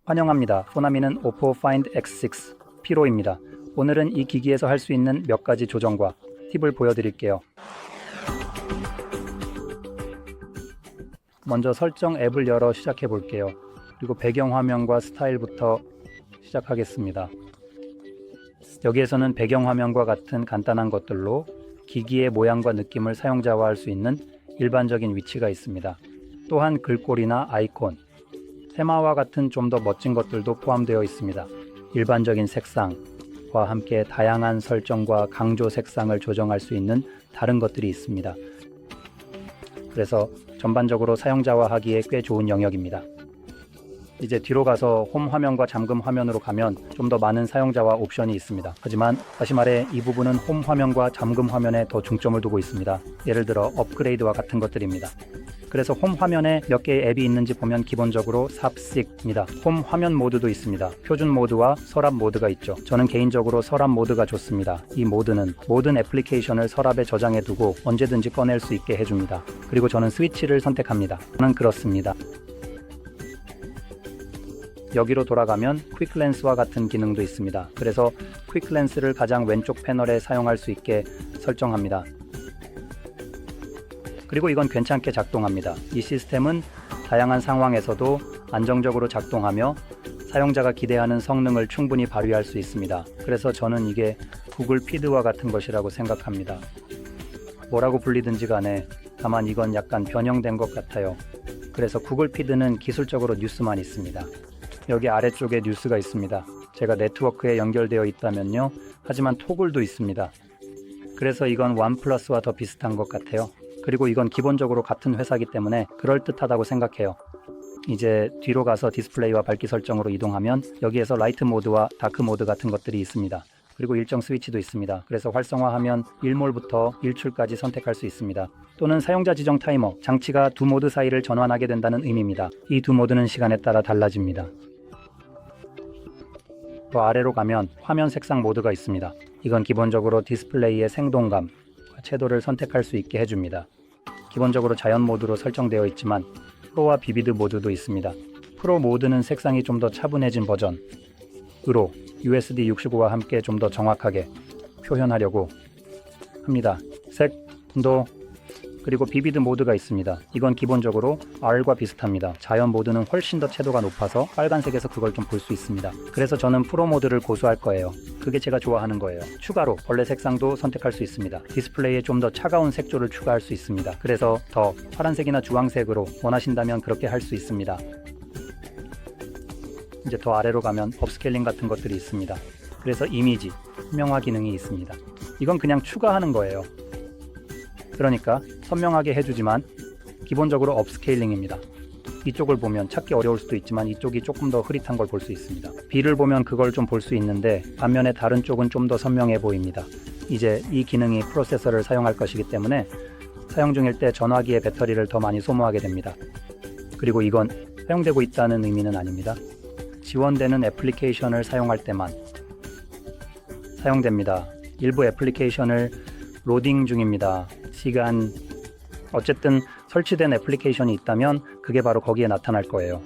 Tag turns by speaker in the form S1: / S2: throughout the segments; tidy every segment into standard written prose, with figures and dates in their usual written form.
S1: 환영합니다. 포나미는 오포 파인드 X6 Pro입니다. 오늘은 이 기기에서 할 수 있는 몇 가지 조정과 팁을 보여드릴게요. 먼저 설정 앱을 열어 시작해 볼게요. 그리고 배경화면과 스타일부터 시작하겠습니다. 여기에서는 배경화면과 같은 간단한 것들로 기기의 모양과 느낌을 사용자화할 수 있는 일반적인 위치가 있습니다. 또한 글꼴이나 아이콘, 테마와 같은 좀 더 멋진 것들도 포함되어 있습니다. 일반적인 색상과 함께 다양한 설정과 강조 색상을 조정할 수 있는 다른 것들이 있습니다. 그래서 전반적으로 사용자화하기에 꽤 좋은 영역입니다. 이제 뒤로 가서 홈 화면과 잠금 화면으로 가면 좀 더 많은 사용자화 옵션이 있습니다. 하지만 다시 말해 이 부분은 홈 화면과 잠금 화면에 더 중점을 두고 있습니다. 예를 들어 업그레이드와 같은 것들입니다. 그래서 홈 화면에 몇 개의 앱이 있는지 보면 기본적으로 삽식입니다. 홈 화면 모드도 있습니다. 표준 모드와 서랍 모드가 있죠. 저는 개인적으로 서랍 모드가 좋습니다. 이 모드는 모든 애플리케이션을 서랍에 저장해 두고 언제든지 꺼낼 수 있게 해줍니다. 그리고 저는 스위치를 선택합니다. 저는 그렇습니다. 여기로 돌아가면 퀵 렌스와 같은 기능도 있습니다. 그래서 퀵 렌스를 가장 왼쪽 패널에 사용할 수 있게 설정합니다. 그리고 이건 괜찮게 작동합니다. 이 시스템은 다양한 상황에서도 안정적으로 작동하며 사용자가 기대하는 성능을 충분히 발휘할 수 있습니다. 그래서 저는 이게 구글 피드와 같은 것이라고 생각합니다. 뭐라고 불리든지 간에 다만 이건 약간 변형된 것 같아요. 그래서 구글 피드는 기술적으로 뉴스만 있습니다. 여기 아래쪽에 뉴스가 있습니다. 제가 네트워크에 연결되어 있다면요. 하지만 토글도 있습니다. 그래서 이건 원 플러스와 더 비슷한 것 같아요. 그리고 이건 기본적으로 같은 회사이기 때문에 그럴듯하다고 생각해요. 이제 뒤로 가서 디스플레이와 밝기 설정으로 이동하면 여기에서 라이트 모드와 다크 모드 같은 것들이 있습니다. 그리고 일정 스위치도 있습니다. 그래서 활성화하면 1몰부터 1출까지 선택할 수 있습니다. 또는 사용자 지정 타이머, 장치가 두 모드 사이를 전환하게 된다는 의미입니다. 이 두 모드는 시간에 따라 달라집니다. 더 아래로 가면 화면 색상 모드가 있습니다. 이건 기본적으로 디스플레이의 생동감, 채도를 선택할 수 있게 해줍니다. 기본적으로 자연 모드로 설정되어 있지만 프로와 비비드 모드도 있습니다. 프로 모드는 색상이 좀 더 차분해진 버전으로 USD 65와 함께 좀 더 정확하게 표현하려고 합니다. 색도 그리고 비비드 모드가 있습니다. 이건 기본적으로 R과 비슷합니다. 자연 모드는 훨씬 더 채도가 높아서 빨간색에서 그걸 좀 볼 수 있습니다. 그래서 저는 프로 모드를 고수할 거예요. 그게 제가 좋아하는 거예요. 추가로 벌레 색상도 선택할 수 있습니다. 디스플레이에 좀 더 차가운 색조를 추가할 수 있습니다. 그래서 더 파란색이나 주황색으로 원하신다면 그렇게 할 수 있습니다. 이제 더 아래로 가면 업스케일링 같은 것들이 있습니다. 그래서 이미지, 선명화 기능이 있습니다. 이건 그냥 추가하는 거예요. 그러니까 선명하게 해주지만 기본적으로 업스케일링입니다. 이쪽을 보면 찾기 어려울 수도 있지만 이쪽이 조금 더 흐릿한 걸 볼 수 있습니다. B를 보면 그걸 좀 볼 수 있는데 반면에 다른 쪽은 좀 더 선명해 보입니다. 이제 이 기능이 프로세서를 사용할 것이기 때문에 사용 중일 때 전화기의 배터리를 더 많이 소모하게 됩니다. 그리고 이건 사용되고 있다는 의미는 아닙니다. 지원되는 애플리케이션을 사용할 때만 사용됩니다. 일부 애플리케이션을 로딩 중입니다. 시간, 어쨌든 설치된 애플리케이션이 있다면 그게 바로 거기에 나타날 거예요.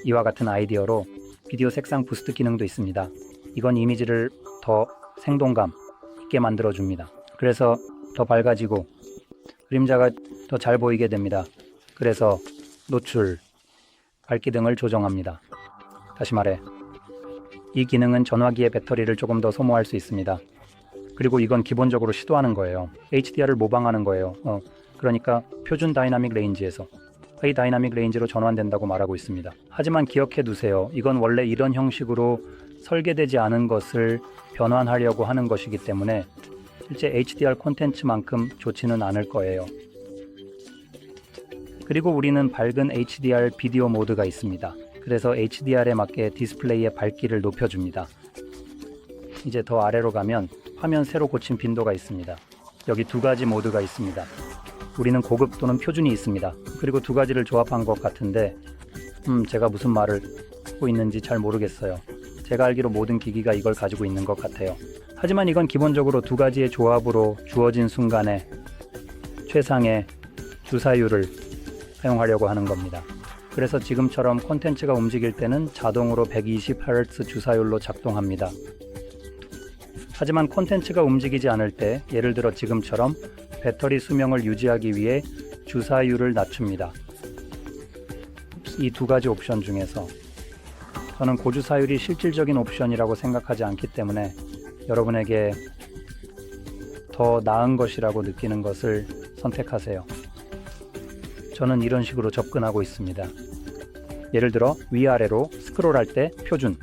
S1: 이와 같은 아이디어로 비디오 색상 부스트 기능도 있습니다. 이건 이미지를 더 생동감 있게 만들어줍니다. 그래서 더 밝아지고 그림자가 더 잘 보이게 됩니다. 그래서 노출, 밝기 등을 조정합니다. 다시 말해, 이 기능은 전화기의 배터리를 조금 더 소모할 수 있습니다. 그리고 이건 기본적으로 시도하는 거예요. HDR을 모방하는 거예요. 그러니까 표준 다이나믹 레인지에서 하이 다이나믹 레인지로 전환된다고 말하고 있습니다. 하지만 기억해 두세요. 이건 원래 이런 형식으로 설계되지 않은 것을 변환하려고 하는 것이기 때문에 실제 HDR 콘텐츠만큼 좋지는 않을 거예요. 그리고 우리는 밝은 HDR 비디오 모드가 있습니다. 그래서 HDR에 맞게 디스플레이의 밝기를 높여줍니다. 이제 더 아래로 가면 화면 새로 고침 빈도가 있습니다. 여기 두 가지 모드가 있습니다. 우리는 고급 또는 표준이 있습니다. 그리고 두 가지를 조합한 것 같은데 제가 무슨 말을 하고 있는지 잘 모르겠어요. 제가 알기로 모든 기기가 이걸 가지고 있는 것 같아요. 하지만 이건 기본적으로 두 가지의 조합으로 주어진 순간에 최상의 주사율을 사용하려고 하는 겁니다. 그래서 지금처럼 콘텐츠가 움직일 때는 자동으로 120Hz 주사율로 작동합니다. 하지만 콘텐츠가 움직이지 않을 때, 예를 들어 지금처럼 배터리 수명을 유지하기 위해 주사율을 낮춥니다. 이 두 가지 옵션 중에서 저는 고주사율이 실질적인 옵션이라고 생각하지 않기 때문에 여러분에게 더 나은 것이라고 느끼는 것을 선택하세요. 저는 이런 식으로 접근하고 있습니다. 예를 들어 위아래로 스크롤할 때 표준,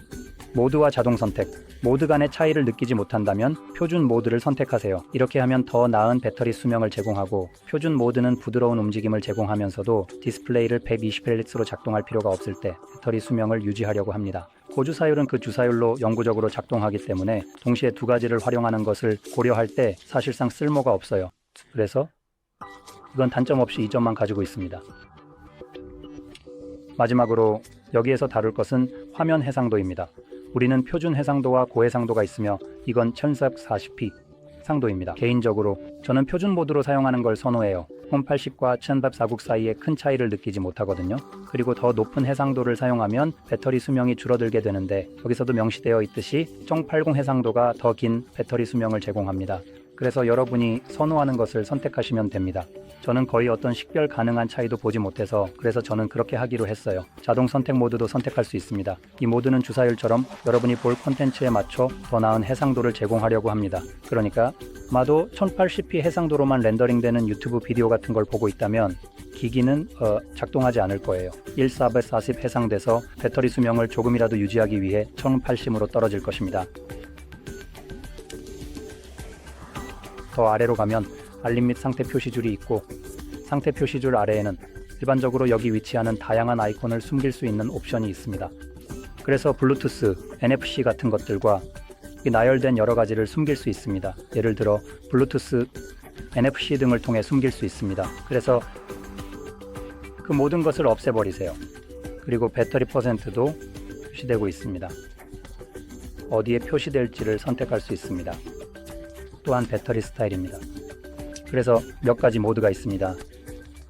S1: 모드와 자동 선택, 모드 간의 차이를 느끼지 못한다면 표준 모드를 선택하세요. 이렇게 하면 더 나은 배터리 수명을 제공하고, 표준 모드는 부드러운 움직임을 제공하면서도 디스플레이를 120Hz로 작동할 필요가 없을 때 배터리 수명을 유지하려고 합니다. 고주사율은 그 주사율로 영구적으로 작동하기 때문에 동시에 두 가지를 활용하는 것을 고려할 때 사실상 쓸모가 없어요. 그래서 이건 단점 없이 이 점만 가지고 있습니다. 마지막으로 여기에서 다룰 것은 화면 해상도입니다. 우리는 표준 해상도와 고해상도가 있으며 이건 1440p 상도입니다. 개인적으로 저는 표준 모드로 사용하는 걸 선호해요. 홈80과 1440 사이에 큰 차이를 느끼지 못하거든요. 그리고 더 높은 해상도를 사용하면 배터리 수명이 줄어들게 되는데, 여기서도 명시되어 있듯이 080 해상도가 더 긴 배터리 수명을 제공합니다. 그래서 여러분이 선호하는 것을 선택하시면 됩니다. 저는 거의 어떤 식별 가능한 차이도 보지 못해서 그래서 저는 그렇게 하기로 했어요. 자동 선택 모드도 선택할 수 있습니다. 이 모드는 주사율처럼 여러분이 볼 콘텐츠에 맞춰 더 나은 해상도를 제공하려고 합니다. 그러니까 아마도 1080p 해상도로만 렌더링되는 유튜브 비디오 같은 걸 보고 있다면 기기는 작동하지 않을 거예요. 1440 해상돼서 배터리 수명을 조금이라도 유지하기 위해 1080으로 떨어질 것입니다. 더 아래로 가면 알림 및 상태 표시줄이 있고, 상태 표시줄 아래에는 일반적으로 여기 위치하는 다양한 아이콘을 숨길 수 있는 옵션이 있습니다. 그래서 블루투스, NFC 같은 것들과 나열된 여러 가지를 숨길 수 있습니다. 예를 들어 블루투스, NFC 등을 통해 숨길 수 있습니다. 그래서 그 모든 것을 없애버리세요. 그리고 배터리 퍼센트도 표시되고 있습니다. 어디에 표시될지를 선택할 수 있습니다. 또한 배터리 스타일입니다. 그래서 몇 가지 모드가 있습니다.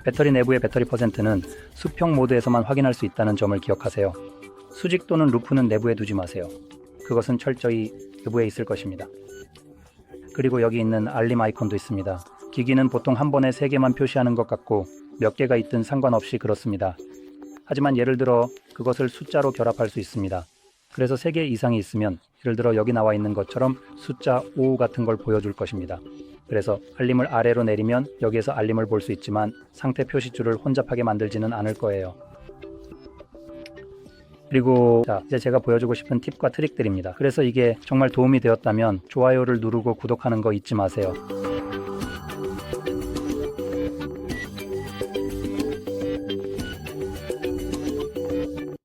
S1: 배터리 내부의 배터리 퍼센트는 수평 모드에서만 확인할 수 있다는 점을 기억하세요. 수직 또는 루프는 내부에 두지 마세요. 그것은 철저히 외부에 있을 것입니다. 그리고 여기 있는 알림 아이콘도 있습니다. 기기는 보통 한 번에 3개만 표시하는 것 같고 몇 개가 있든 상관없이 그렇습니다. 하지만 예를 들어 그것을 숫자로 결합할 수 있습니다. 그래서 3개 이상이 있으면 예를 들어 여기 나와 있는 것처럼 숫자 5 같은 걸 보여줄 것입니다. 그래서 알림을 아래로 내리면 여기에서 알림을 볼 수 있지만 상태 표시줄을 혼잡하게 만들지는 않을 거예요. 그리고 이제 제가 보여주고 싶은 팁과 트릭들입니다. 그래서 이게 정말 도움이 되었다면 좋아요를 누르고 구독하는 거 잊지 마세요.